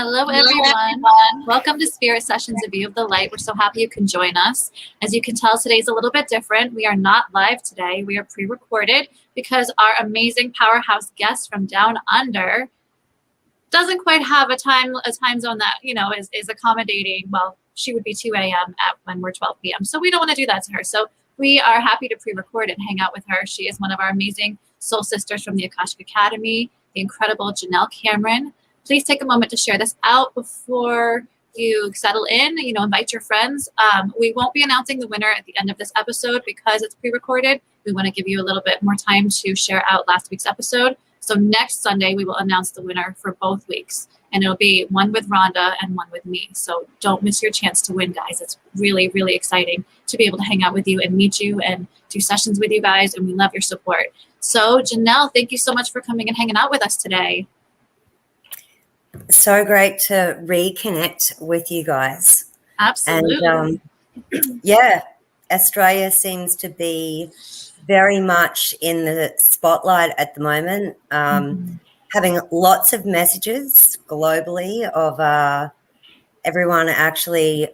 Hello, everyone. Welcome to Spirit Sessions, A View of the Light. We're so happy you can join us. As you can tell, today's a little bit different. We are not live today. We are pre-recorded because our amazing powerhouse guest from down under doesn't quite have a time zone that, is accommodating. Well, she would be 2 a.m. when we're 12 p.m. So we don't want to do that to her. So we are happy to pre-record and hang out with her. She is one of our amazing soul sisters from the Akashic Academy, the incredible Janelle Cameron. Please take a moment to share this out before you settle in, invite your friends. We won't be announcing the winner at the end of this episode because it's pre-recorded. We want to give you a little bit more time to share out last week's episode. So next Sunday, we will announce the winner for both weeks. And it'll be one with Rhonda and one with me. So don't miss your chance to win, guys. It's really, really exciting to be able to hang out with you and meet you and do sessions with you guys. And we love your support. So Janelle, thank you so much for coming and hanging out with us today. So great to reconnect with you guys. Absolutely. And Australia seems to be very much in the spotlight at the moment, having lots of messages globally of everyone actually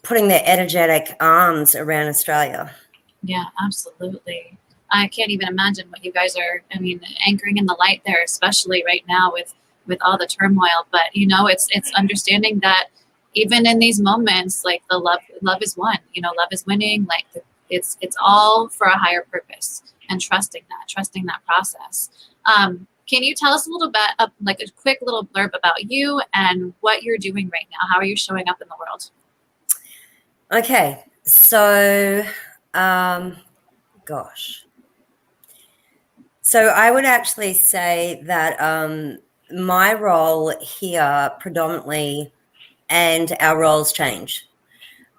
putting their energetic arms around Australia. Yeah, absolutely. I can't even imagine what you guys are, anchoring in the light there, especially right now with all the turmoil. But, it's understanding that even in these moments, like the love is one, love is winning. Like it's all for a higher purpose and trusting that process. Can you tell us a little bit, like a quick little blurb about you and what you're doing right now? How are you showing up in the world? Okay. So, So I would actually say that my role here predominantly, and our roles change.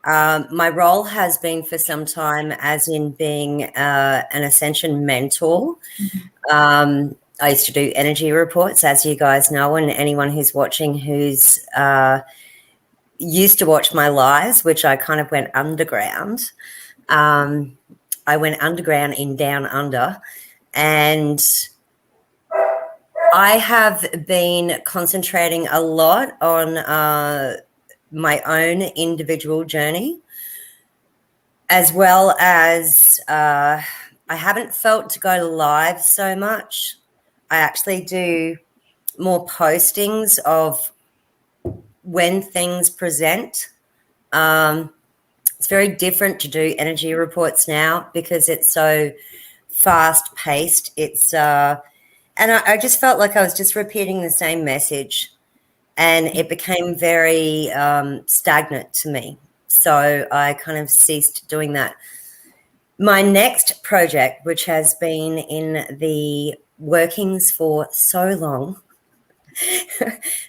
My role has been for some time as in being an ascension mentor. I used to do energy reports, as you guys know, and anyone who's watching who's used to watch my lives, which I kind of went underground. I went underground in Down Under. And I have been concentrating a lot on my own individual journey, as well as I haven't felt to go live so much. I actually do more postings of when things present. It's very different to do energy reports now because it's so fast paced. It's and I just felt like I was just repeating the same message, and it became very stagnant to me. So I kind of ceased doing that. My next project, which has been in the workings for so long,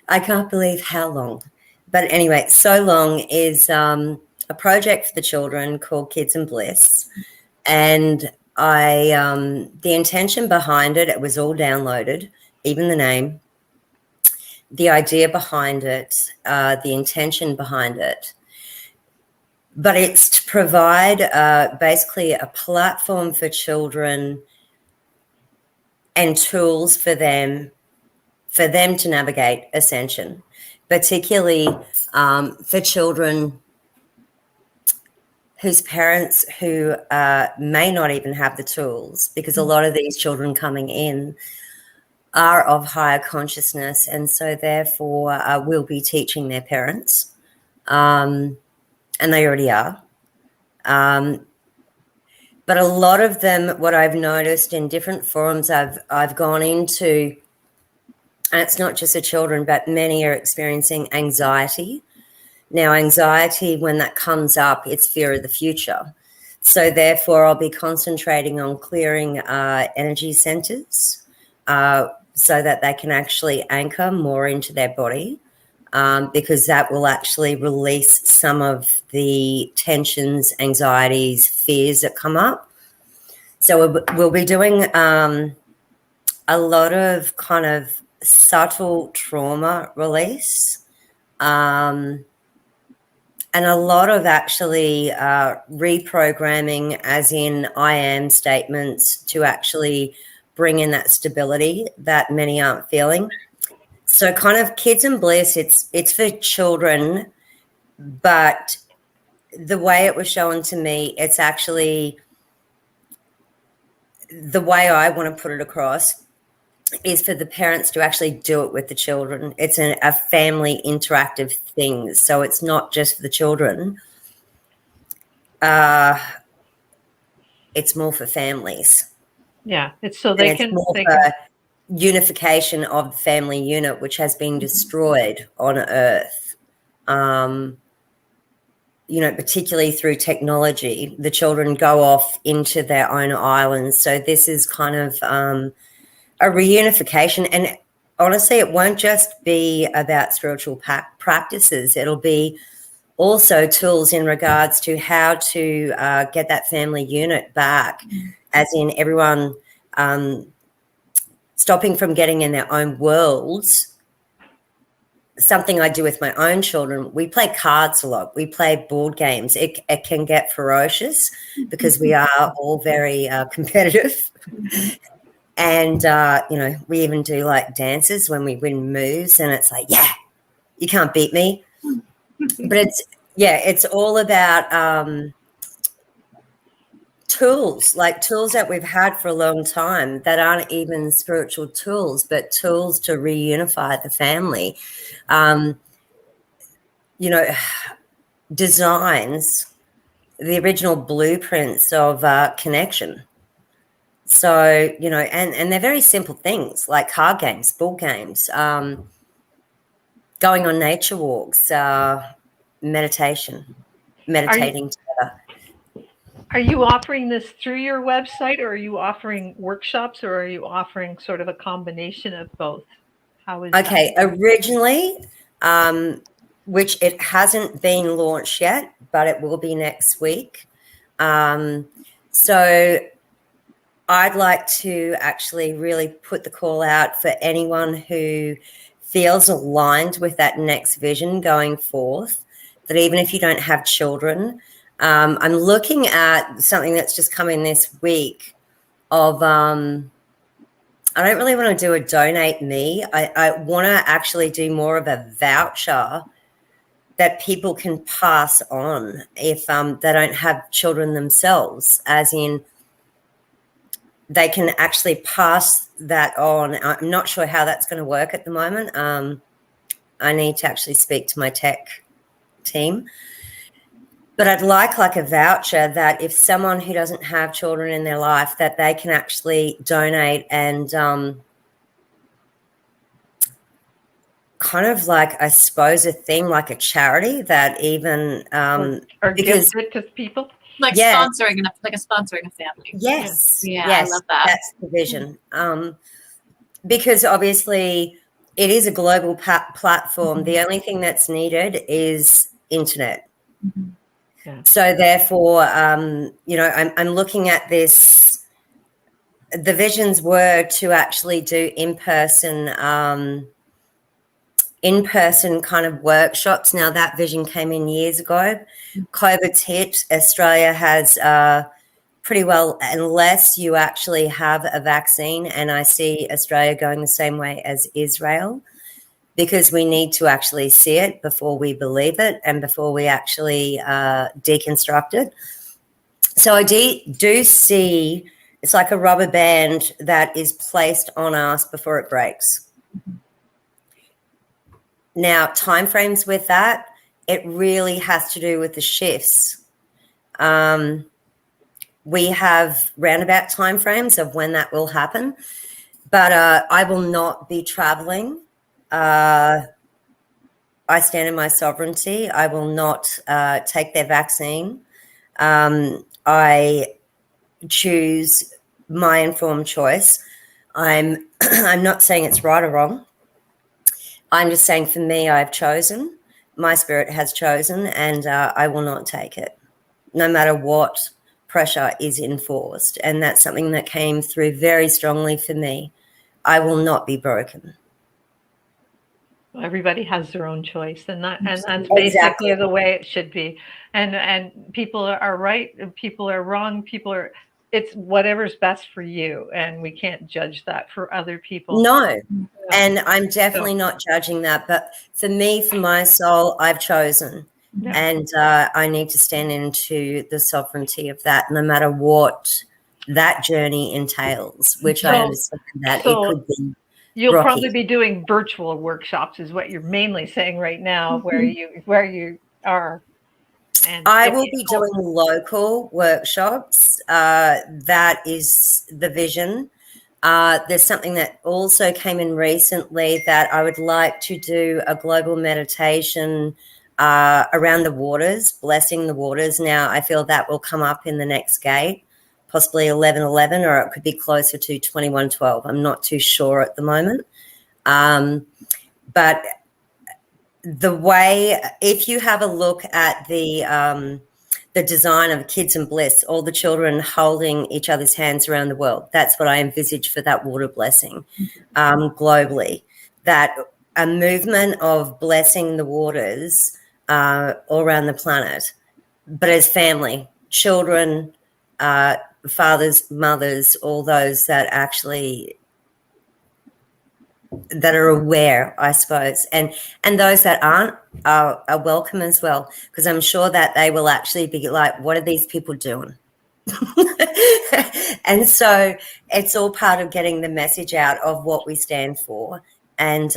I can't believe how long, but anyway, so long, is a project for the children called In Bliss. And the intention behind it, it was all downloaded, even the name, the idea behind it, the intention behind it. But it's to provide basically a platform for children and tools for them to navigate ascension, particularly for children whose parents who may not even have the tools, because a lot of these children coming in are of higher consciousness, and so therefore will be teaching their parents, and they already are. But a lot of them, what I've noticed in different forums I've gone into, and it's not just the children, but many are experiencing anxiety. Now, anxiety, when that comes up, it's fear of the future. So therefore, I'll be concentrating on clearing energy centers so that they can actually anchor more into their body, because that will actually release some of the tensions, anxieties, fears that come up. So we'll be doing a lot of kind of subtle trauma release, and a lot of actually reprogramming, as in I am statements, to actually bring in that stability that many aren't feeling. So kind of Kids in Bliss, it's for children, but the way it was shown to me, it's actually the way I want to put it across is for the parents to actually do it with the children. It's a family interactive thing. So it's not just for the children. It's more for families. Yeah, it's so they can. More for unification of the family unit, which has been destroyed on Earth. Particularly through technology, the children go off into their own islands. So this is kind of a reunification. And honestly, it won't just be about spiritual practices. It'll be also tools in regards to how to get that family unit back, as in everyone stopping from getting in their own worlds. Something I do with my own children, we play cards a lot. We play board games. It can get ferocious because we are all very competitive. And, we even do like dances when we win moves, and it's like, yeah, you can't beat me. But it's all about tools that we've had for a long time that aren't even spiritual tools, but tools to reunify the family. Designs, the original blueprints of connection. So, and they're very simple things like card games, board games, going on nature walks, meditating together. Are you offering this through your website, or are you offering workshops, or are you offering sort of a combination of both? How is that? Originally, which it hasn't been launched yet, but it will be next week. So I'd like to actually really put the call out for anyone who feels aligned with that next vision going forth, that even if you don't have children, I'm looking at something that's just come in this week of I don't really want to do a donate me. I want to actually do more of a voucher that people can pass on if they don't have children themselves, as in they can actually pass that on. I'm not sure how that's going to work at the moment. I need to actually speak to my tech team. But I'd like a voucher that if someone who doesn't have children in their life, that they can actually donate and kind of like, I suppose, a thing like a charity that even or because gift it to people. Like sponsoring a family. Yes. Yeah, yes, I love that. That's the vision. Because obviously it is a global platform. Mm-hmm. The only thing that's needed is internet. Mm-hmm. Yeah. So therefore, I'm looking at this. The visions were to actually do in-person kind of workshops. Now that vision came in years ago. COVID's hit. Australia has pretty well, unless you actually have a vaccine, and I see Australia going the same way as Israel, because we need to actually see it before we believe it and before we actually deconstruct it. So I do see it's like a rubber band that is placed on us before it breaks. Now, timeframes with that, it really has to do with the shifts. We have roundabout timeframes of when that will happen, but I will not be traveling. I stand in my sovereignty. I will not take their vaccine. I choose my informed choice. I'm not saying it's right or wrong. I'm just saying for me, I've chosen. My spirit has chosen, and I will not take it, no matter what pressure is enforced. And that's something that came through very strongly for me. I will not be broken. Everybody has their own choice, and that's basically exactly the way it should be. And people are right, people are wrong, people are it's whatever's best for you, and we can't judge that for other people. No, and I'm definitely not judging that. But for me, for my soul, I've chosen. Yeah. And I need to stand into the sovereignty of that, no matter what that journey entails, which I understand that it could be. You'll rocky. probably be doing virtual workshops, is what you're mainly saying right now, where you are. And I will be doing local workshops. That is the vision. There's something that also came in recently that I would like to do a global meditation around the waters, blessing the waters. Now, I feel that will come up in the next gate, possibly 1111, or it could be closer to 2112. I'm not too sure at the moment. But the way, if you have a look at the design of Kids in Bliss, all the children holding each other's hands around the world, that's what I envisage for that water blessing globally. That a movement of blessing the waters all around the planet, but as family, children, fathers, mothers, all those that actually that are aware, I suppose, and those that aren't are welcome as well, because I'm sure that they will actually be like, what are these people doing? And so it's all part of getting the message out of what we stand for and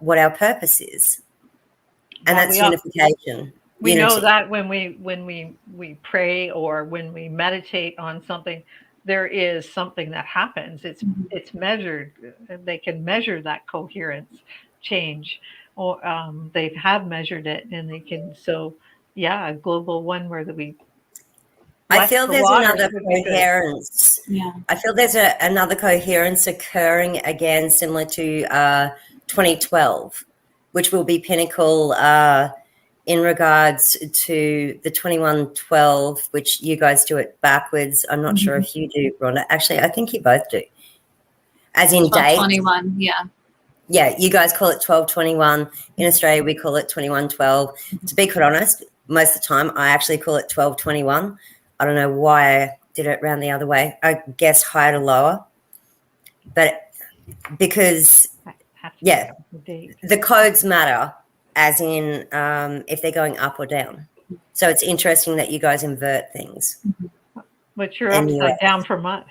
what our purpose is, and that's unification. We know that when we pray or when we meditate on something, there is something that happens. It's measured. They can measure that coherence change, or they have measured it, and they can. So yeah, a global one where we. I feel there's another coherence. Yeah. I feel there's another coherence occurring again, similar to 2012, which will be pinnacle in regards to the 2112, which you guys do it backwards. I'm not sure if you do, Rhonda. Actually, I think you both do. As in date. 21, yeah. Yeah, you guys call it 1221. In Australia, we call it 2112. To be quite honest, most of the time, I actually call it 1221. I don't know why I did it round the other way. I guess higher to lower. But because, yeah, the codes matter, as in if they're going up or down. So it's interesting that you guys invert things. But you're upside down from us.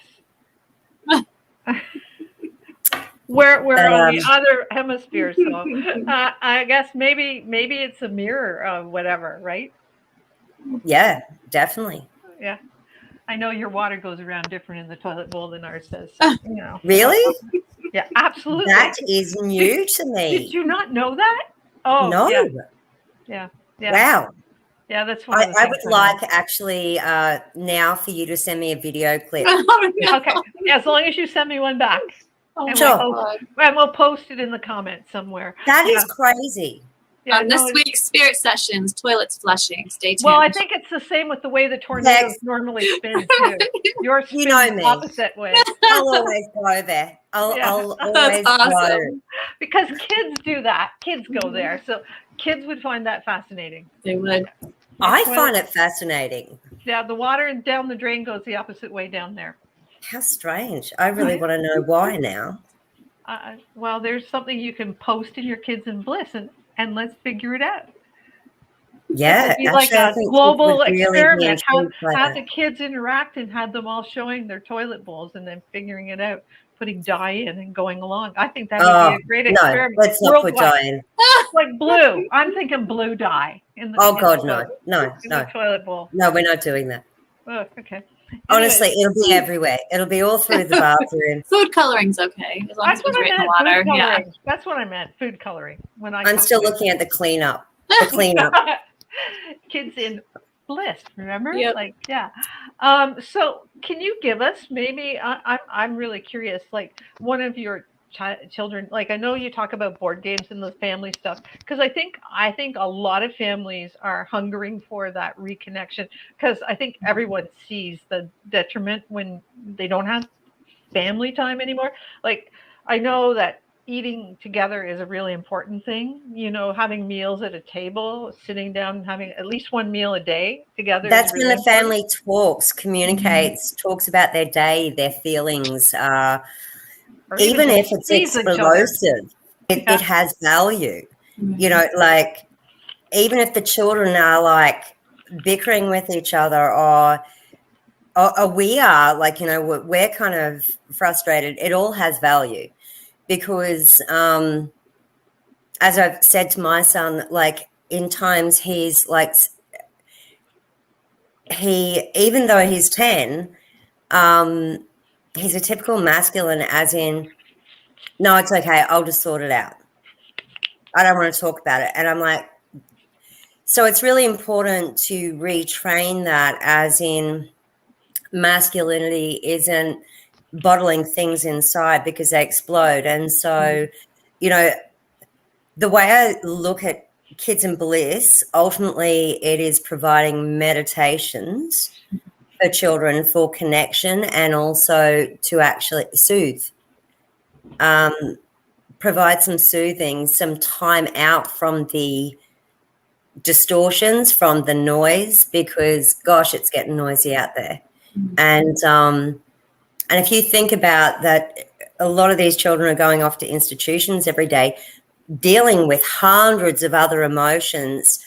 We're on the other hemisphere, so I guess maybe it's a mirror of whatever, right? Yeah, definitely. Yeah, I know your water goes around different in the toilet bowl than ours does. So, you know. Really? Yeah, absolutely. That is new to me. Did you not know that? Oh, no. Yeah. Wow. Yeah, that's one. I would like actually now for you to send me a video clip. Okay, yeah, as long as you send me one back. Oh, sure. And we'll post it in the comments somewhere. That is crazy. Yeah, this week's Spirit Sessions, toilets flushing. Stay tuned. Well, I think it's the same with the way the tornadoes normally spin too. Yours spins the opposite way. I'll always go there. I'll always go. Because kids do that. Kids go there. So kids would find that fascinating. They would. I find it fascinating. Yeah, the water down the drain goes the opposite way down there. How strange. I really want to know why now. Well, there's something you can post in your Kids in Bliss and let's figure it out. Yeah. It would be like a global experiment. How the kids interact and had them all showing their toilet bowls and then figuring it out, putting dye in and going along. I think that would be a great experiment. No, let's not put dye in. Like blue. I'm thinking blue dye in the God, no. the toilet bowl. No, we're not doing that. Oh, okay. Honestly, it'll be everywhere. It'll be all through the bathroom. Food coloring's okay, as long as it's in the water. Yeah. That's what I meant. Food coloring. I'm still looking at the cleanup. The cleanup. Kids in Bliss, remember? Yep. Like, yeah. So can you give us maybe? I'm really curious. Like one of your children, like I know you talk about board games and the family stuff, because I think a lot of families are hungering for that reconnection, because I think everyone sees the detriment when they don't have family time anymore. Like I know that eating together is a really important thing. Having meals at a table, sitting down, having at least one meal a day together. That's is when really the family important. talks, communicates, talks about their day, their feelings. Or Even just if it's tease each other. explosive, it Yeah. has value. Like, even if the children are like bickering with each other, or we are like, we're kind of frustrated, it all has value. Because as I've said to my son, like, in times he's like, even though he's 10, he's a typical masculine, as in, no, it's okay, I'll just sort it out, I don't want to talk about it. And I'm like, so it's really important to retrain that, as in, masculinity isn't bottling things inside because they explode. And so, the way I look at Kids in Bliss, ultimately it is providing meditations for children for connection, and also to actually soothe, provide some soothing, some time out from the distortions, from the noise, because gosh, it's getting noisy out there. And if you think about that, a lot of these children are going off to institutions every day, dealing with hundreds of other emotions.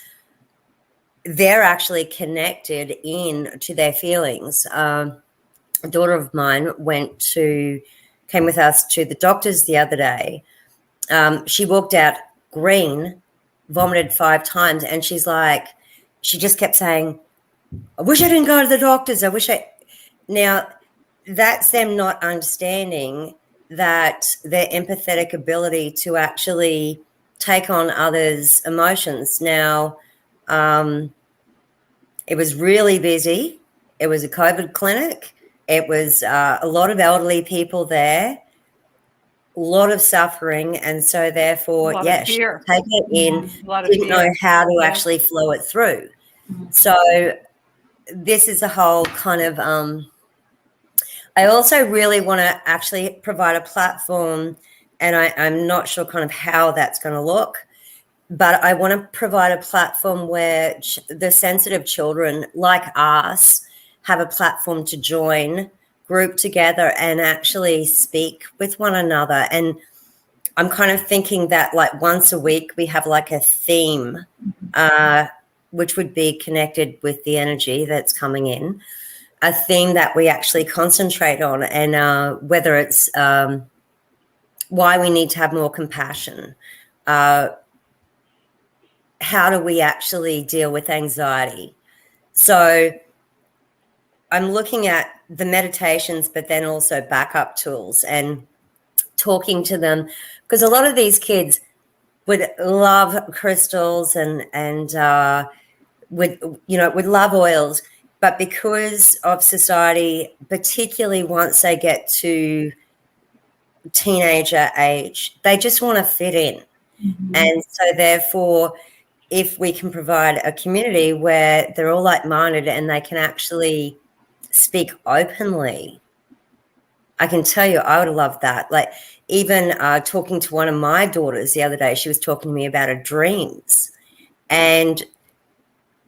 They're actually connected in to their feelings. A daughter of mine came with us to the doctors the other day. She walked out green, vomited 5 times, and she just kept saying, I wish I didn't go to the doctors. Now, that's them not understanding that their empathetic ability to actually take on others' emotions. Now, it was really busy. It was a COVID clinic. It was a lot of elderly people there, a lot of suffering. And so therefore, she Fear. take it in, didn't know how to actually flow it through. So this is a whole kind of, I also really want to actually provide a platform, and I'm not sure kind of how that's going to look, but I want to provide a platform where the sensitive children like us have a platform to join, group together, and actually speak with one another. And I'm kind of thinking that like once a week we have like a theme, which would be connected with the energy that's coming in, a theme that we actually concentrate on, and whether it's why we need to have more compassion, how do we actually deal with anxiety. So I'm looking at the meditations, but then also backup tools and talking to them, because a lot of these kids would love crystals and would love oils, but because of society, particularly once they get to teenager age, they just want to fit in. And so therefore, if we can provide a community where they're all like-minded and they can actually speak openly, I can tell you, I would love that. Like, even talking to one of my daughters the other day, she was talking to me about her dreams, and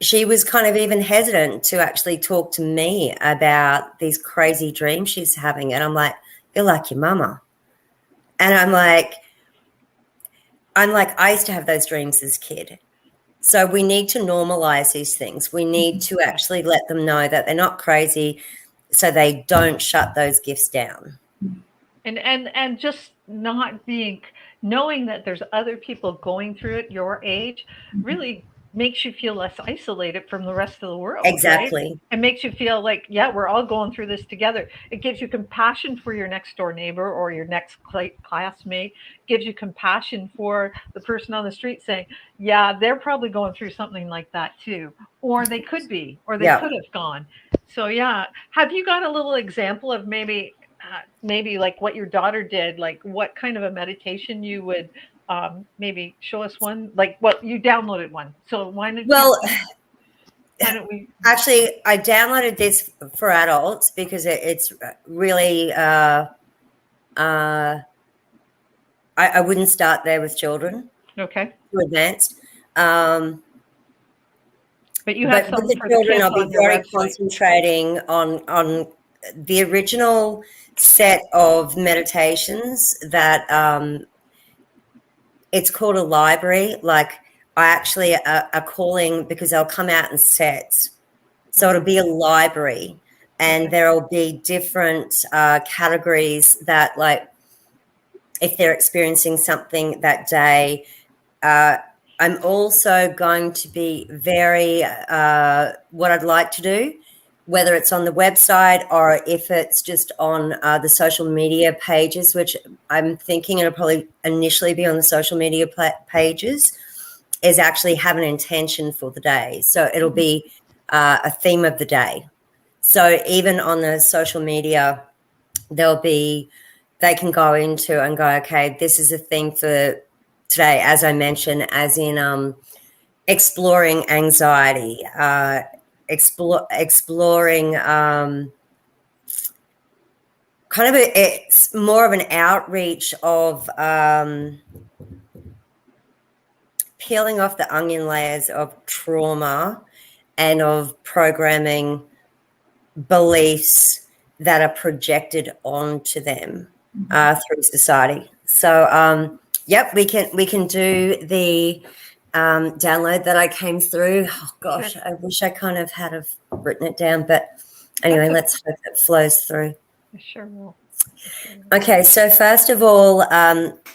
she was kind of even hesitant to actually talk to me about these crazy dreams she's having. And I'm like, you're like your mama. And I'm like, I used to have those dreams as a kid. So we need to normalize these things. We need to actually let them know that they're not crazy, so they don't shut those gifts down. And just knowing that there's other people going through it your age really makes you feel less isolated from the rest of the world. Exactly. Right? It makes you feel like, yeah, we're all going through this together. It gives you compassion for your next door neighbor or your next classmate. Gives you compassion for the person on the street saying, yeah, they're probably going through something like that too. Or they could be, or they could have gone. So yeah. Have you got a little example of maybe like what your daughter did, like what kind of a meditation you would maybe show us one, like what you downloaded one. So why don't we? Actually, I downloaded this for adults because it's really I wouldn't start there with children. Okay. Too advanced. But you have But some with the for children, kids I'll be on your very website. concentrating on the original set of meditations that it's called a library. Like I actually are calling, because they'll come out in sets. So it'll be a library, and there'll be different categories that, like, if they're experiencing something that day. I'm also going to be very, what I'd like to do, whether it's on the website or if it's just on the social media pages, which I'm thinking it'll probably initially be on the social media pages, is actually have an intention for the day. So it'll be a theme of the day. So even on the social media, they can go into and go, okay, this is a thing for today, as I mentioned, as in exploring anxiety, exploring kind of it's more of an outreach of peeling off the onion layers of trauma and of programming beliefs that are projected onto them through society. So, yep, we can do the download that I came through. Oh gosh, I wish I kind of had have written it down, but anyway, let's hope it flows through. I sure will. Okay, so first of all,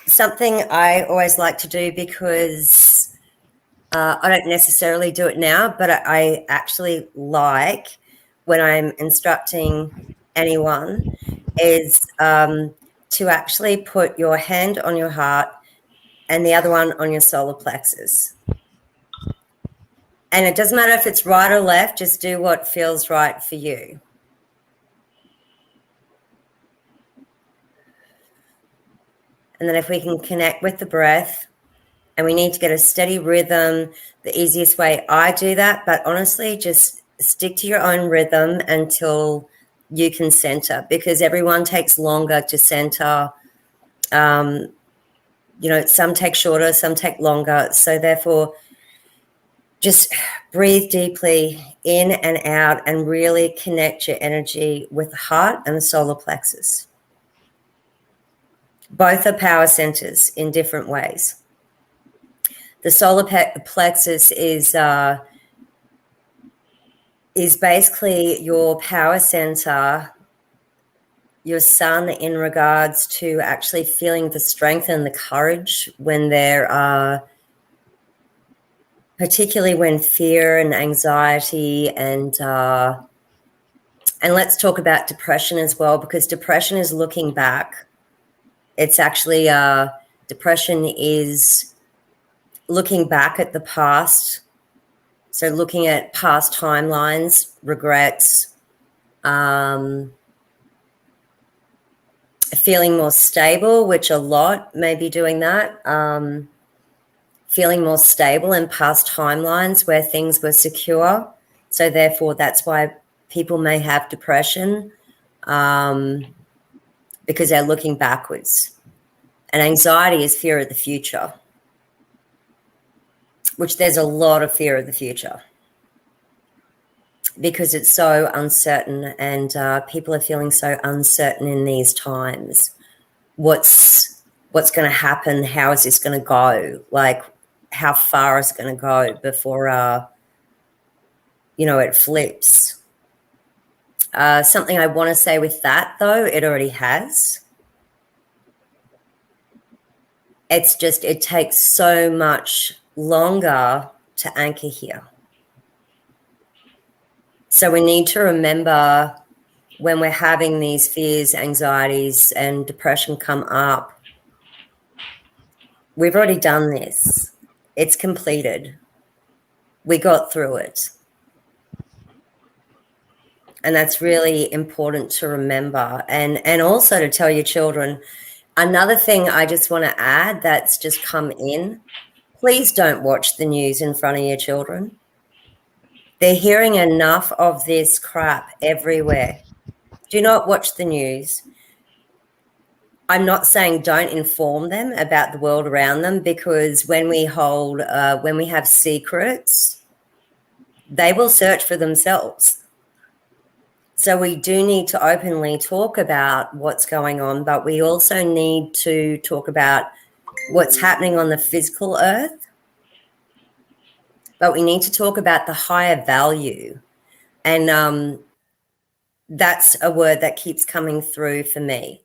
something I always like to do, because I don't necessarily do it now, but I actually like, when I'm instructing anyone, is to actually put your hand on your heart and the other one on your solar plexus. And it doesn't matter if it's right or left, just do what feels right for you. And then if we can connect with the breath, and we need to get a steady rhythm, the easiest way I do that, but honestly, just stick to your own rhythm until you can center, because everyone takes longer to center. Some take shorter, some take longer. So therefore, just breathe deeply in and out and really connect your energy with the heart and the solar plexus. Both are power centers in different ways. The solar plexus is basically your power center, your sun, in regards to actually feeling the strength and the courage when there are, particularly when fear and anxiety and let's talk about depression as well, because depression is looking back. It's actually depression is looking back at the past. So looking at past timelines, regrets, feeling more stable, which a lot may be doing that. Feeling more stable in past timelines where things were secure. So therefore, that's why people may have depression, because they're looking backwards. And anxiety is fear of the future, which there's a lot of fear of the future, because it's so uncertain, and people are feeling so uncertain in these times. What's going to happen? How is this going to go? Like, how far is it going to go before, it flips? Something I want to say with that, though, it already has. It's just, it takes so much longer to anchor here. So we need to remember, when we're having these fears, anxieties, and depression come up, we've already done this. It's completed. We got through it. And that's really important to remember. And also to tell your children, another thing I just want to add that's just come in, please don't watch the news in front of your children. They're hearing enough of this crap everywhere. Do not watch the news. I'm not saying don't inform them about the world around them, because when we have secrets, they will search for themselves. So we do need to openly talk about what's going on, but we also need to talk about what's happening on the physical earth. But we need to talk about the higher value. And that's a word that keeps coming through for me.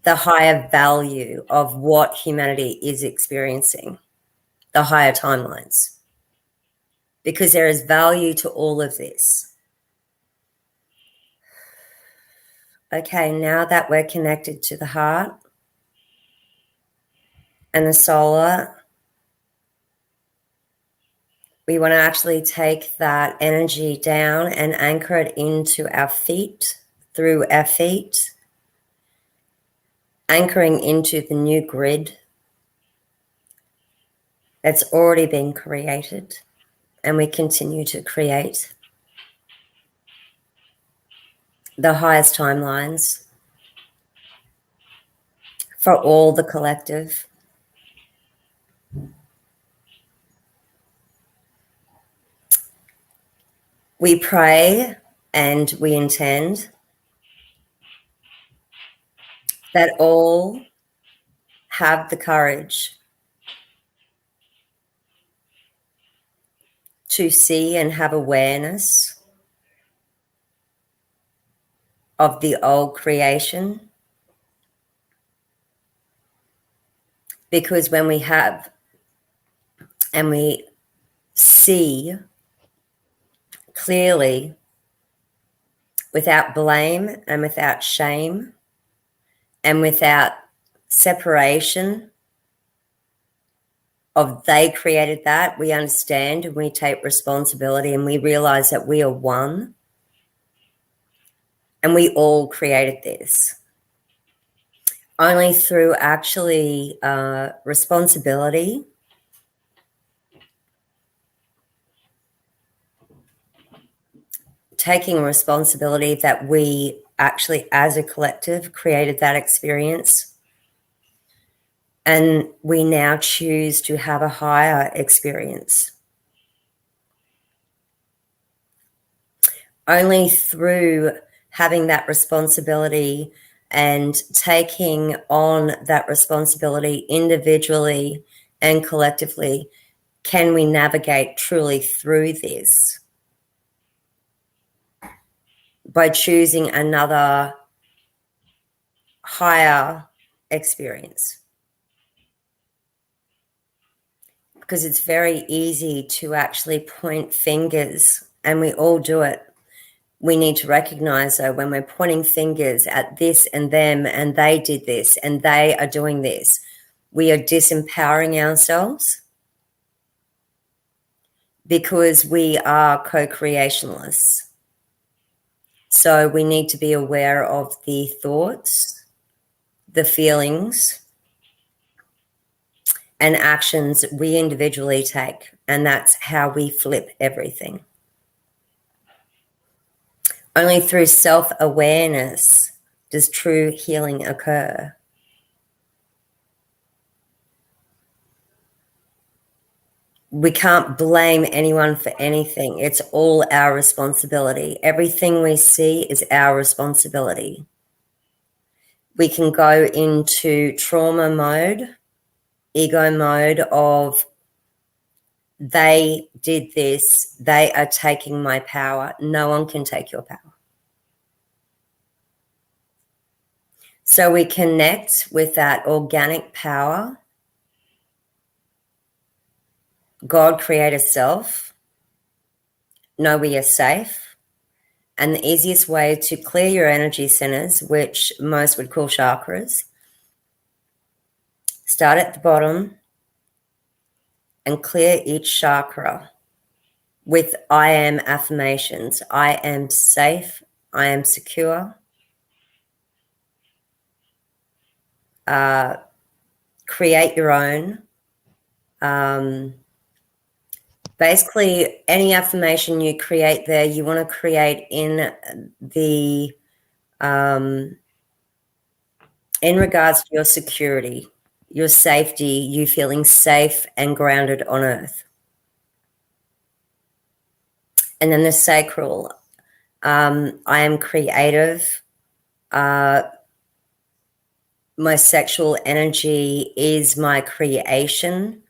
The higher value of what humanity is experiencing, the higher timelines. Because there is value to all of this. Okay, now that we're connected to the heart and the solar, we want to actually take that energy down and anchor it into our feet, through our feet, anchoring into the new grid that's already been created, and we continue to create the highest timelines for all the collective. We pray and we intend that all have the courage to see and have awareness of the old creation. Because when we have and we see clearly, without blame and without shame and without separation of they created that, we understand and we take responsibility and we realize that we are one and we all created this. Only through actually responsibility, taking responsibility that we actually as a collective created that experience, and we now choose to have a higher experience. Only through having that responsibility and taking on that responsibility individually and collectively can we navigate truly through this. By choosing another higher experience. Because it's very easy to actually point fingers, and we all do it. We need to recognize, though, when we're pointing fingers at this and them, and they did this, and they are doing this, we are disempowering ourselves, because we are co-creationalists. So we need to be aware of the thoughts, the feelings, and actions we individually take. And that's how we flip everything. Only through self-awareness does true healing occur. We can't blame anyone for anything. It's all our responsibility. Everything we see is our responsibility. We can go into trauma mode, ego mode of they did this, they are taking my power. No one can take your power. So we connect with that organic power, God creator self, know we are safe. And the easiest way to clear your energy centers, which most would call chakras, start at the bottom and clear each chakra with I am affirmations. I am safe. I am secure. Create your own. Basically, any affirmation you create there, you want to create in the in regards to your security, your safety, you feeling safe and grounded on earth. And then the sacral, I am creative. My sexual energy is my creation.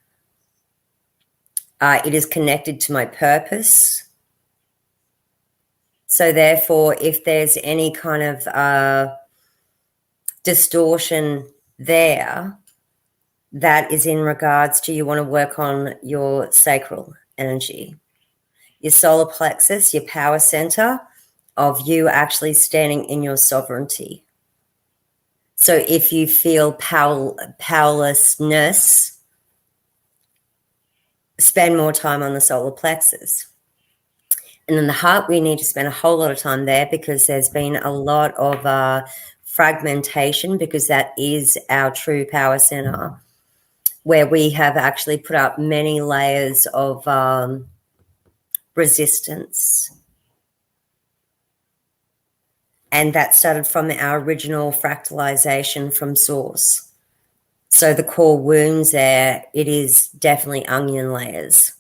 It is connected to my purpose. So therefore, if there's any kind of distortion there, that is in regards to you want to work on your sacral energy, your solar plexus, your power center of you actually standing in your sovereignty. So if you feel powerlessness, spend more time on the solar plexus. And then the heart, we need to spend a whole lot of time there because there's been a lot of fragmentation, because that is our true power center, where we have actually put up many layers of resistance. And that started from our original fractalization from source. So the core wounds there, it is definitely onion layers.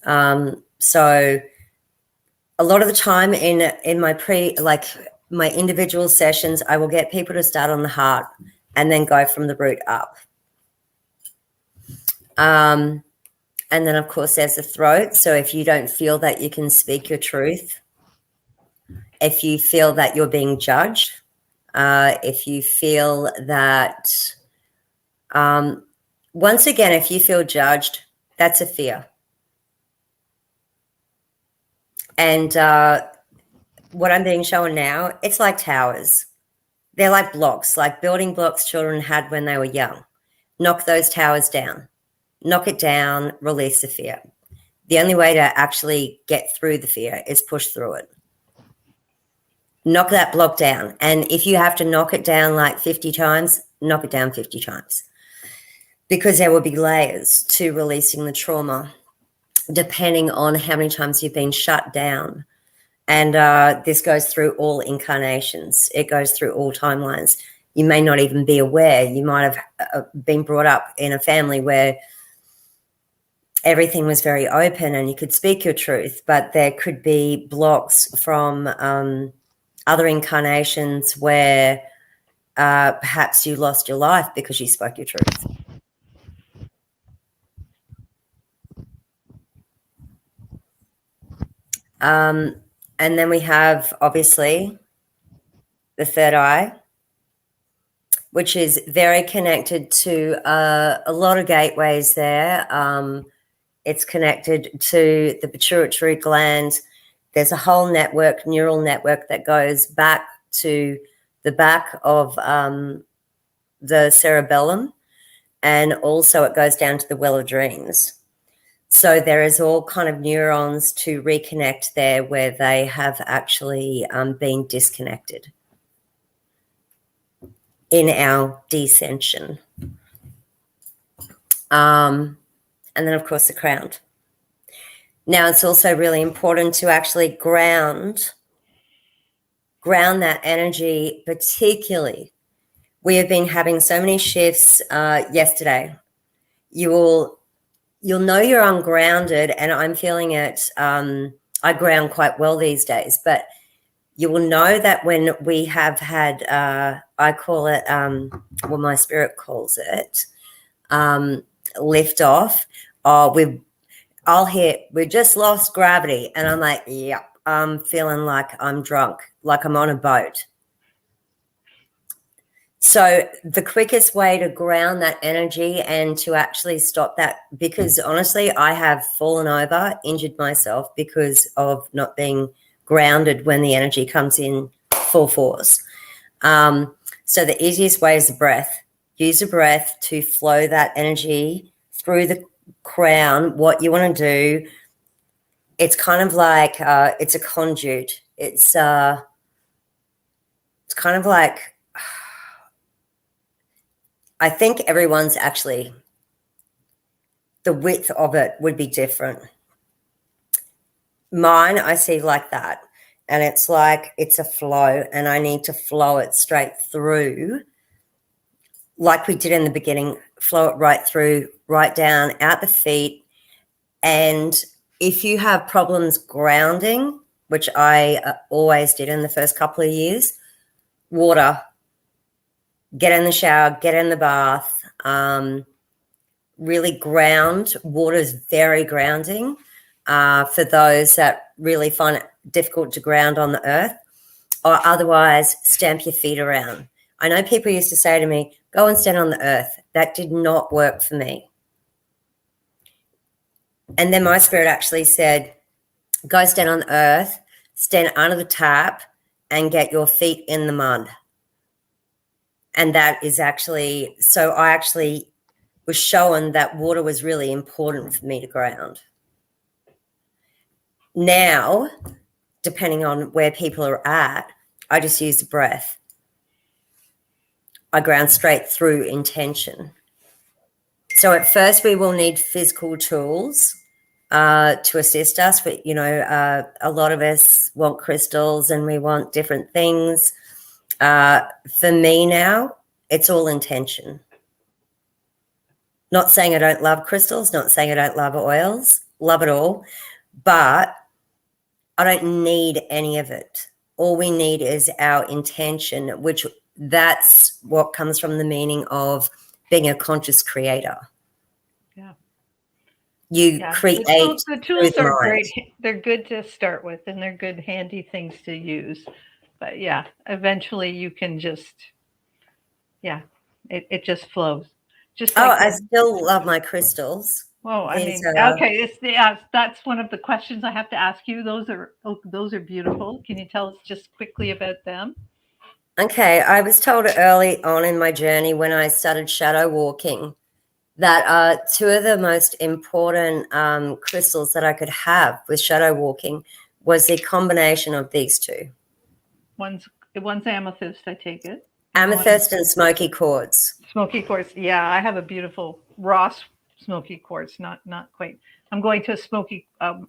So a lot of the time in my my individual sessions, I will get people to start on the heart and then go from the root up. And then, of course, there's the throat. So if you don't feel that you can speak your truth, if you feel that you're being judged, if you feel that, once again, if you feel judged, that's a fear. And what I'm being shown now, it's like towers. They're like blocks, like building blocks children had when they were young. Knock those towers down. Knock it down, release the fear. The only way to actually get through the fear is push through it. Knock that block down. And if you have to knock it down like 50 times, knock it down 50 times. Because there will be layers to releasing the trauma, depending on how many times you've been shut down. And this goes through all incarnations. It goes through all timelines. You may not even be aware. You might have been brought up in a family where everything was very open and you could speak your truth, but there could be blocks from other incarnations where perhaps you lost your life because you spoke your truth. And then we have, obviously, the third eye, which is very connected to a lot of gateways there. It's connected to the pituitary gland. There's a whole network, neural network, that goes back to the back of the cerebellum, and also it goes down to the well of dreams. So there is all kind of neurons to reconnect there where they have actually been disconnected in our descension. And then, of course, the crown. Now, it's also really important to actually ground that energy, particularly. We have been having so many shifts yesterday. You'll know you're ungrounded, and I'm feeling it. I ground quite well these days, but you will know that when we have had, I call it, well, my spirit calls it, lift off. I'll hear, we just lost gravity. And I'm like, yep, I'm feeling like I'm drunk, like I'm on a boat. So the quickest way to ground that energy and to actually stop that, because honestly, I have fallen over, injured myself because of not being grounded when the energy comes in full force. So the easiest way is the breath. Use the breath to flow that energy through the crown. What you want to do, it's kind of like it's a conduit. It's kind of like, I think everyone's actually, the width of it would be different. Mine, I see like that. And it's like, it's a flow, and I need to flow it straight through like we did in the beginning, flow it right through, right down, out the feet. And if you have problems grounding, which I always did in the first couple of years, water, get in the shower, get in the bath, really ground. Water is very grounding for those that really find it difficult to ground on the earth, or otherwise stamp your feet around. I know people used to say to me, go and stand on the earth. That did not work for me. And then my spirit actually said, go stand on the earth, stand under the tap, and get your feet in the mud. And that is actually, so I actually was shown that water was really important for me to ground. Now, depending on where people are at, I just use the breath. I ground straight through intention. So at first we will need physical tools to assist us, but a lot of us want crystals and we want different things. For me now, it's all intention. Not saying I don't love crystals, not saying I don't love oils, love it all, but I don't need any of it. All we need is our intention, which that's what comes from the meaning of being a conscious creator. Yeah. You create. The tools are great. They're good to start with, and they're good, handy things to use. But yeah, eventually you can just, it just flows. Just like I still love my crystals. Oh, I mean, okay. That's one of the questions I have to ask you. Those are beautiful. Can you tell us just quickly about them? Okay, I was told early on in my journey when I started shadow walking that two of the most important crystals that I could have with shadow walking was the combination of these two. One's amethyst, I take it. Amethyst and smoky quartz. Smoky quartz, yeah. I have a beautiful raw smoky quartz, not quite. I'm going to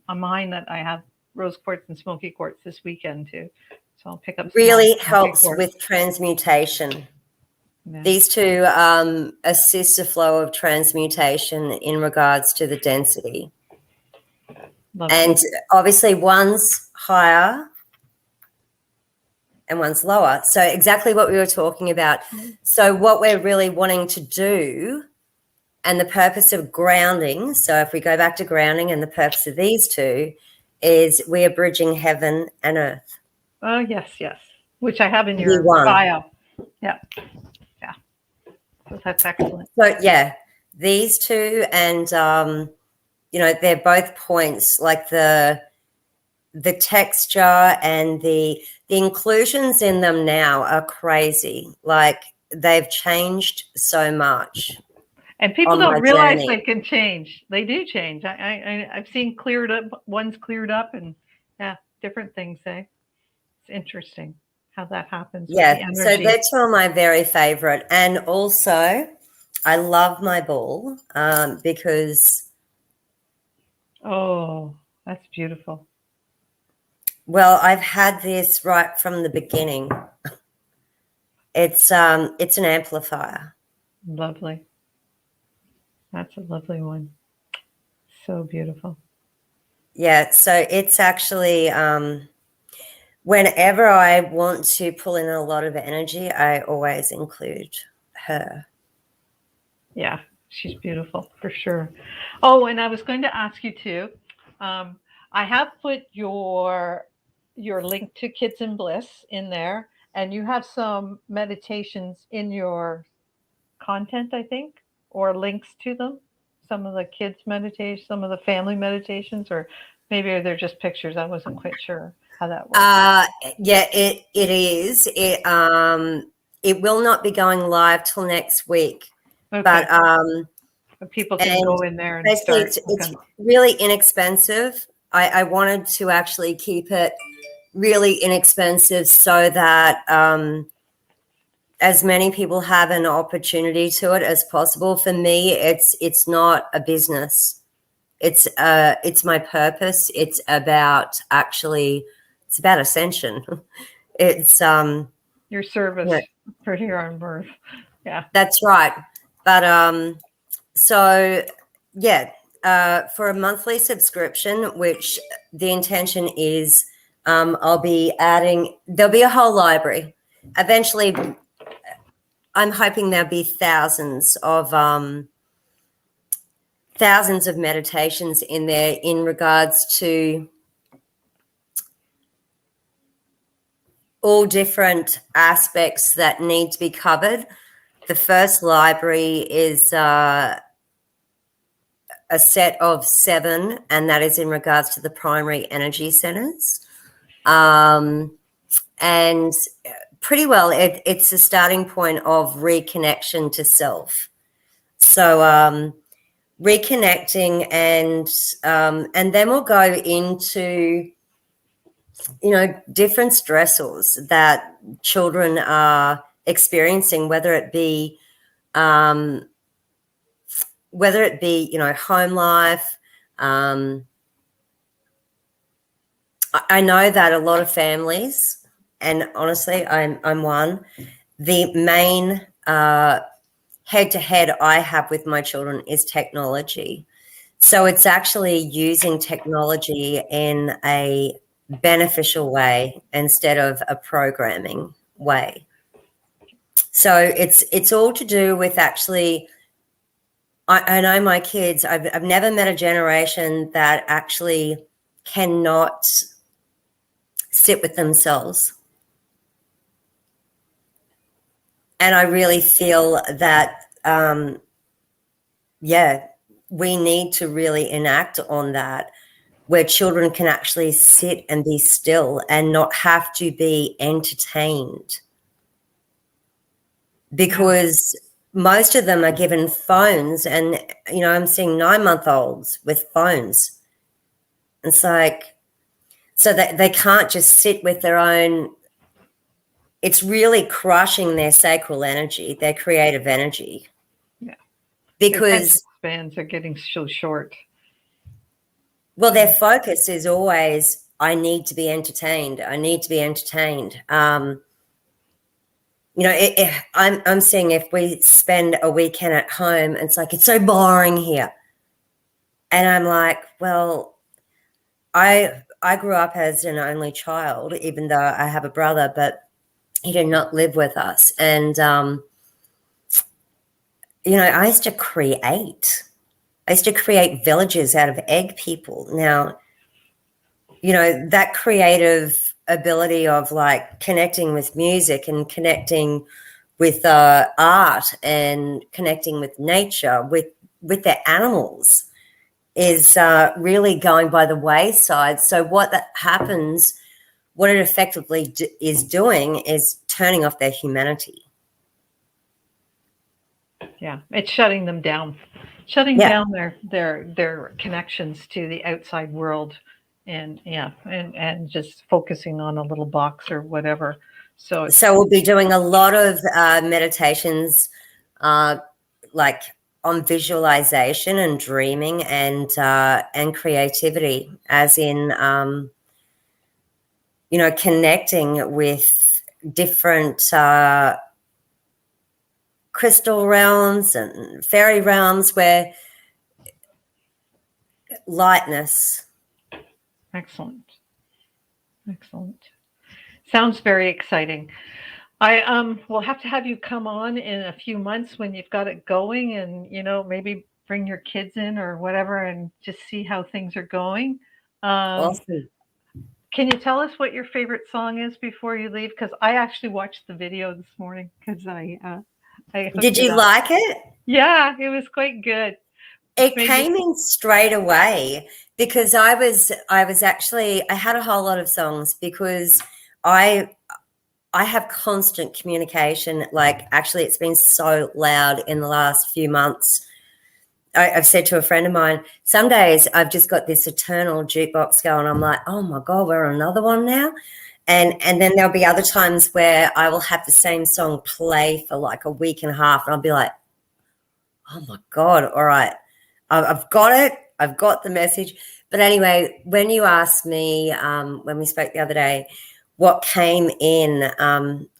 a mine that I have rose quartz and smoky quartz this weekend too. So I'll pick up. Really helps with transmutation. Yeah. These two assist the flow of transmutation in regards to the density. And obviously one's higher and one's lower. So exactly what we were talking about. So what we're really wanting to do and the purpose of grounding, so if we go back to grounding and the purpose of these two is we are bridging heaven and earth. Oh, yes, which I have in your bio. Yeah. So that's excellent. So, yeah, these two and, they're both points, like the texture and the inclusions in them now are crazy. Like they've changed so much. And people don't realize they can change. They do change. I've seen cleared up, one's cleared up and different things. It's interesting how that happens. Yeah, so they're two of my very favorite. And also I love my ball because. Oh, that's beautiful. Well, I've had this right from the beginning. It's an amplifier. Lovely. That's a lovely one. So beautiful. Yeah, so it's actually whenever I want to pull in a lot of energy, I always include her. Yeah, she's beautiful for sure. Oh, and I was going to ask you too. I have put your link to Kids in Bliss in there, and you have some meditations in your content, I think, or links to them. Some of the kids' meditations, some of the family meditations, or maybe they're just pictures. I wasn't quite sure how that works. Yeah, it is. It will not be going live till next week. Okay. But people can go in there and basically it's really inexpensive. I wanted to actually keep it really inexpensive so that as many people have an opportunity to it as possible. For me, it's not a business. It's my purpose. It's about ascension. It's your service for here on Earth. Yeah. That's right. But so yeah, for a monthly subscription, which the intention is, I'll be adding. There'll be a whole library. Eventually, I'm hoping there'll be thousands of meditations in there in regards to all different aspects that need to be covered. The first library is a set of 7, and that is in regards to the primary energy centers. And pretty well, it's a starting point of reconnection to self. So reconnecting, and then we'll go into, different stressors that children are experiencing, whether it be home life. I know that a lot of families, and honestly, I'm one, the main head-to-head I have with my children is technology. So it's actually using technology in a beneficial way instead of a programming way. So it's all to do with actually, I know my kids, I've never met a generation that actually cannot sit with themselves. And I really feel that, we need to really enact on that, where children can actually sit and be still and not have to be entertained. Because most of them are given phones, and, I'm seeing 9-month-olds with phones. It's like, so that they can't just sit with their own. It's really crushing their sacral energy, their creative energy. Yeah. Because their attention spans are getting so short. Well, their focus is always, I need to be entertained. I need to be entertained. I'm seeing, if we spend a weekend at home, it's like, it's so boring here. And I'm like, well, I grew up as an only child, even though I have a brother, but he did not live with us. And, I used to create. I used to create villages out of egg people. Now, that creative ability of like connecting with music and connecting with art and connecting with nature, with their animals, is really going by the wayside. So what that happens, what it effectively is doing is turning off their humanity. Yeah, it's shutting them down, down their connections to the outside world, and just focusing on a little box or whatever. So we'll be doing a lot of meditations, like on visualization and dreaming and creativity, as in connecting with different crystal realms and fairy realms, where lightness. Excellent. Sounds very exciting. I will have to have you come on in a few months when you've got it going, and maybe bring your kids in or whatever, and just see how things are going. Awesome. Can you tell us what your favorite song is before you leave? Because I actually watched the video this morning, because I Did you like it? Yeah, it was quite good. It came in straight away, because I had a whole lot of songs, because I have constant communication. Like, actually, it's been so loud in the last few months. I've said to a friend of mine, some days I've just got this eternal jukebox going. I'm like, oh my God, we're on another one now. And then there'll be other times where I will have the same song play for like a week and a half, and I'll be like, oh my God, all right, I've got it. I've got the message. But anyway, when you asked me, when we spoke the other day, what came in,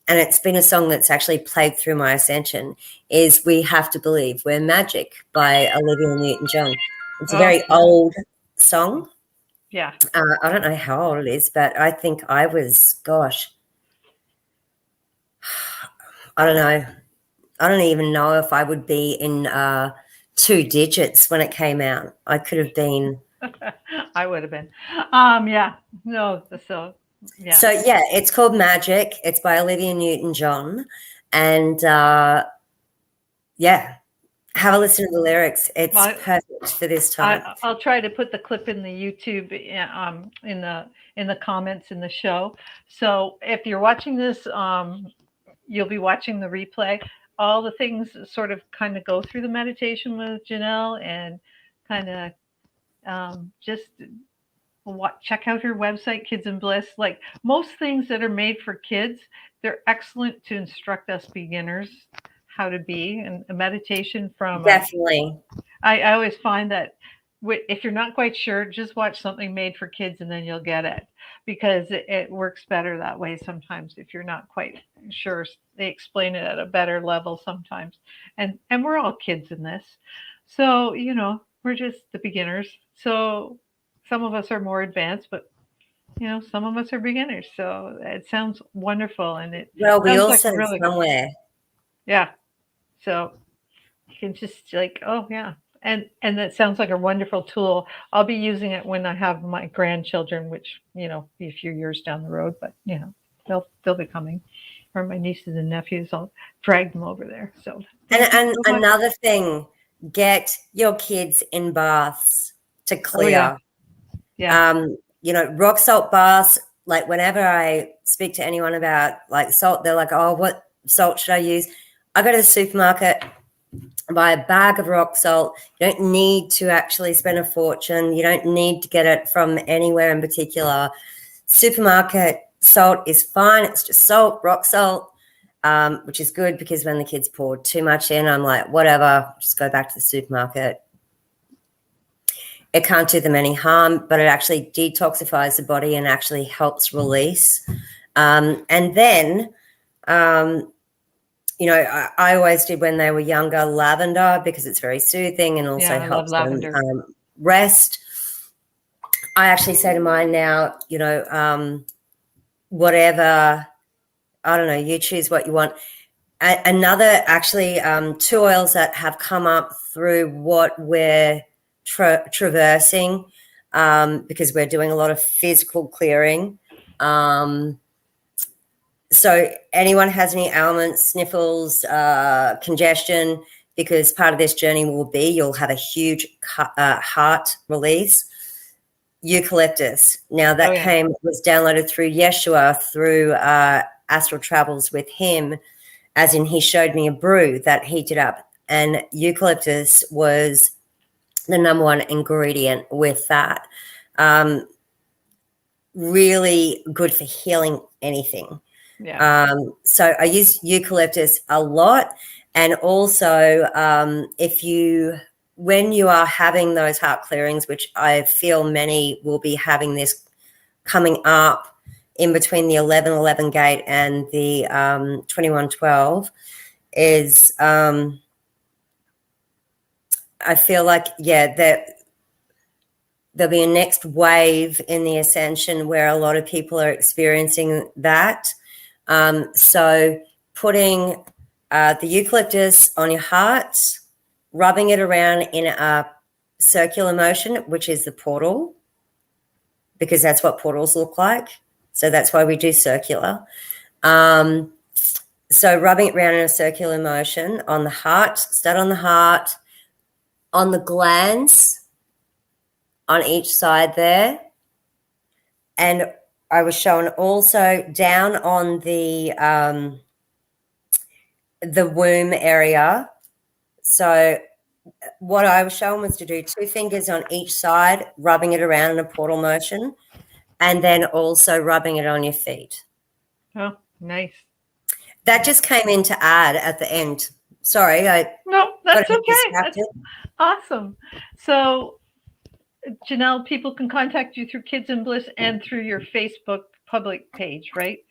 and it's been a song that's actually played through my ascension, is We Have to Believe We're Magic by Olivia Newton-John. It's a very old song. Yeah. I don't know how old it is, but I think I was, gosh, I don't know. I don't even know if I would be in 2 digits when it came out. I could have been. I would have been. Yeah. No. So. Yeah. So yeah, it's called Magic. It's by Olivia Newton-John, and yeah, have a listen to the lyrics. It's perfect for this time. I'll try to put the clip in the YouTube in the comments in the show. So if you're watching this, you'll be watching the replay. All the things sort of kind of go through the meditation with Janelle, and kind of just check out her website, Kids in Bliss. Like most things that are made for kids, they're excellent to instruct us beginners how to be. And a meditation from definitely. I always find that if you're not quite sure, just watch something made for kids and then you'll get it, because it works better that way sometimes. If you're not quite sure, they explain it at a better level sometimes. And we're all kids in this. So, we're just the beginners. So some of us are more advanced, but some of us are beginners. So it sounds wonderful, and we all start somewhere. Yeah. So you can just oh yeah, and that sounds like a wonderful tool. I'll be using it when I have my grandchildren, which be a few years down the road, but they'll be coming, or my nieces and nephews. I'll drag them over there. So and another thing, get your kids in baths to clear. Yeah. Rock salt baths. Like whenever I speak to anyone about like salt, they're like, "Oh, what salt should I use?" I go to the supermarket, buy a bag of rock salt. You don't need to actually spend a fortune. You don't need to get it from anywhere in particular. Supermarket salt is fine. It's just salt, rock salt, which is good, because when the kids pour too much in, I'm like, whatever, just go back to the supermarket. It can't do them any harm, but it actually detoxifies the body and actually helps release. And then, I always did, when they were younger, lavender, because it's very soothing and also helps them rest. I actually say to mine now, whatever, I don't know, you choose what you want. Another, actually, 2 oils that have come up through what we're traversing, because we're doing a lot of physical clearing. So anyone has any ailments, sniffles, congestion, because part of this journey will be you'll have a huge heart release. Eucalyptus. Now that was downloaded through Yeshua, through Astral Travels with him, as in he showed me a brew that heated up, and eucalyptus was the number 1 ingredient with that. Really good for healing anything. Yeah. So I use eucalyptus a lot. And also, when you are having those heart clearings, which I feel many will be having this coming up in between the 11:11 gate and the 21:12, is I feel like, that there'll be a next wave in the ascension where a lot of people are experiencing that. So putting the eucalyptus on your heart, rubbing it around in a circular motion, which is the portal, because that's what portals look like. So that's why we do circular. So rubbing it around in a circular motion on the heart, start on the heart, on the glands, on each side there. And I was shown also down on the womb area. So what I was shown was to do 2 fingers on each side, rubbing it around in a portal motion, and then also rubbing it on your feet. Oh, nice. That just came in to add at the end. Sorry. No, that's okay. That's awesome. So, Janelle, people can contact you through Kids in Bliss and through your Facebook public page, right?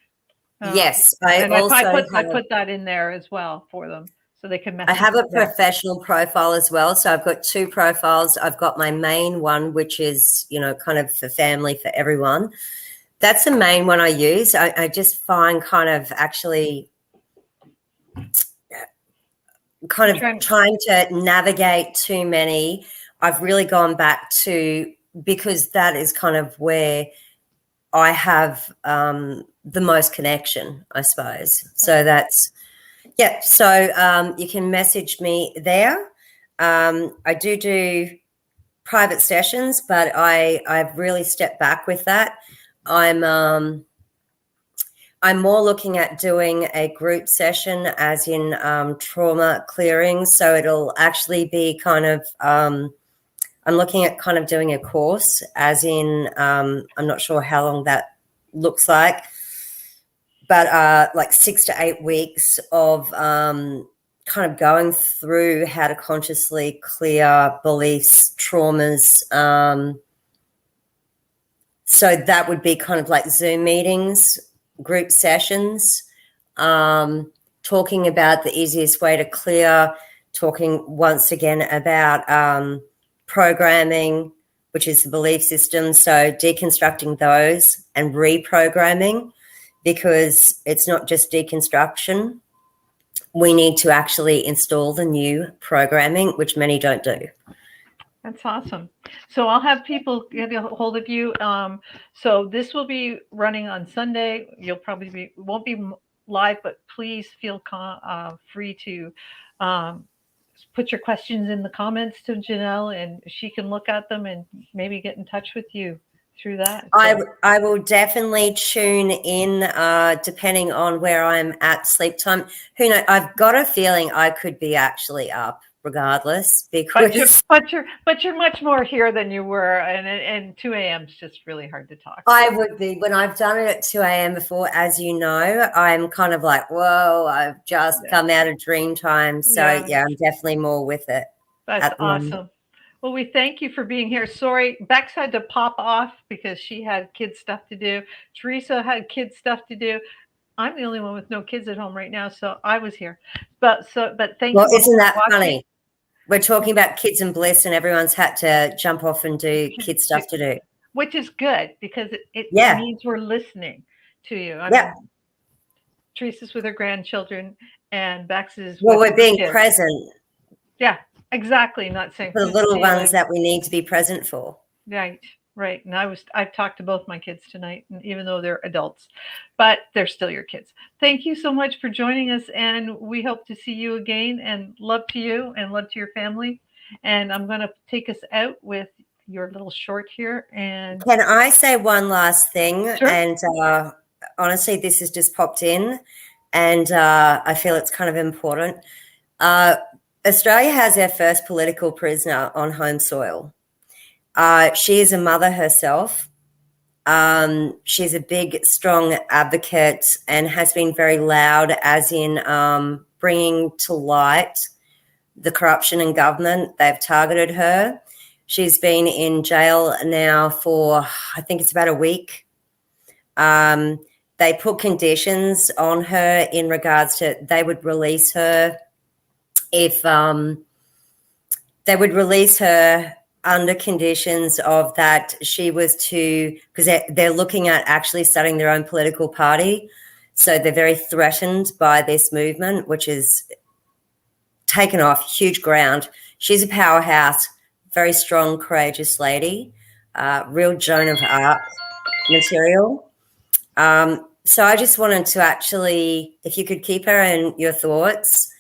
Yes, and I have put that in there as well for them, so they can message. I have a there. professional profile as well. So I've got 2 profiles. I've got my main one, which is, kind of for family, for everyone. That's the main one I use. I just find kind of actually trying to navigate too many. I've really gone back to, because that is kind of where I have the most connection, I suppose. So that's, yeah. So you can message me there. I do private sessions, but I've really stepped back with that. I'm more looking at doing a group session, as in trauma clearing. So it'll actually be kind of, I'm looking at kind of doing a course, as in, I'm not sure how long that looks like, but like 6 to 8 weeks of kind of going through how to consciously clear beliefs, traumas. So that would be kind of like Zoom meetings, group sessions, talking about the easiest way to clear, talking once again about programming, which is the belief system. So deconstructing those and reprogramming, because it's not just deconstruction. We need to actually install the new programming, which many don't do. That's awesome. So I'll have people get a hold of you. So this will be running on Sunday. You'll probably won't be live, but please feel free to put your questions in the comments to Janelle, and she can look at them and maybe get in touch with you through that. So. I will definitely tune in, depending on where I'm at sleep time. Who knows? I've got a feeling I could be actually up regardless, because but you're much more here than you were, and 2 a.m. is just really hard to talk. I would be, when I've done it at 2 a.m. before, as you know, I'm kind of like, whoa, I've just come out of dream time. So yeah, I'm definitely more with it. That's awesome. Well, we thank you for being here. Sorry, Bex had to pop off because she had kids stuff to do. Teresa had kids stuff to do. I'm the only one with no kids at home right now, so I was here. But thank you. Well, isn't that funny? We're talking about kids and bliss, and everyone's had to jump off and do kids stuff to do. Which is good, because it means we're listening to you. I mean, Teresa's with her grandchildren, and Bex is with we're being kids. Present. Yeah, exactly. Not saying for the little ones that we need to be present for. Right. And I've talked to both my kids tonight, and even though they're adults, but they're still your kids. Thank you so much for joining us, and we hope to see you again, and love to you and love to your family. And I'm going to take us out with your little short here. And can I say one last thing? Sure. And honestly, this has just popped in, and I feel it's kind of important. Australia has our first political prisoner on home soil. She is a mother herself. She's a big, strong advocate, and has been very loud, as in bringing to light the corruption in government. They've targeted her. She's been in jail now for, I think it's about a week. They put conditions on her in regards to, they would release her if they would release her under conditions of that she was to, because they're looking at actually starting their own political party. So they're very threatened by this movement, which is taken off huge ground. She's a powerhouse, very strong, courageous lady, real Joan of Arc material. So I just wanted to actually, if you could keep her in your thoughts,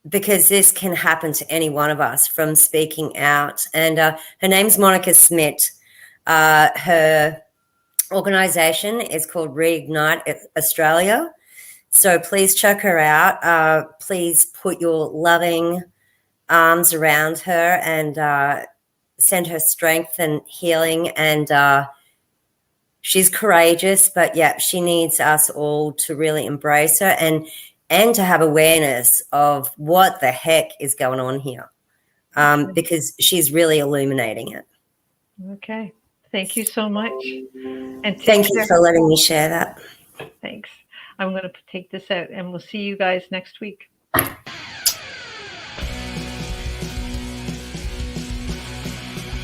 because this can happen to any one of us from speaking out. And her name's Monica Smith. Her organisation is called Reignite Australia. So please check her out. Please put your loving arms around her and send her strength and healing. And she's courageous, but yeah, she needs us all to really embrace her and to have awareness of what the heck is going on here, because she's really illuminating it. Okay. Thank you so much. And Thank you for letting me share that. Thanks. I'm going to take this out, and we'll see you guys next week.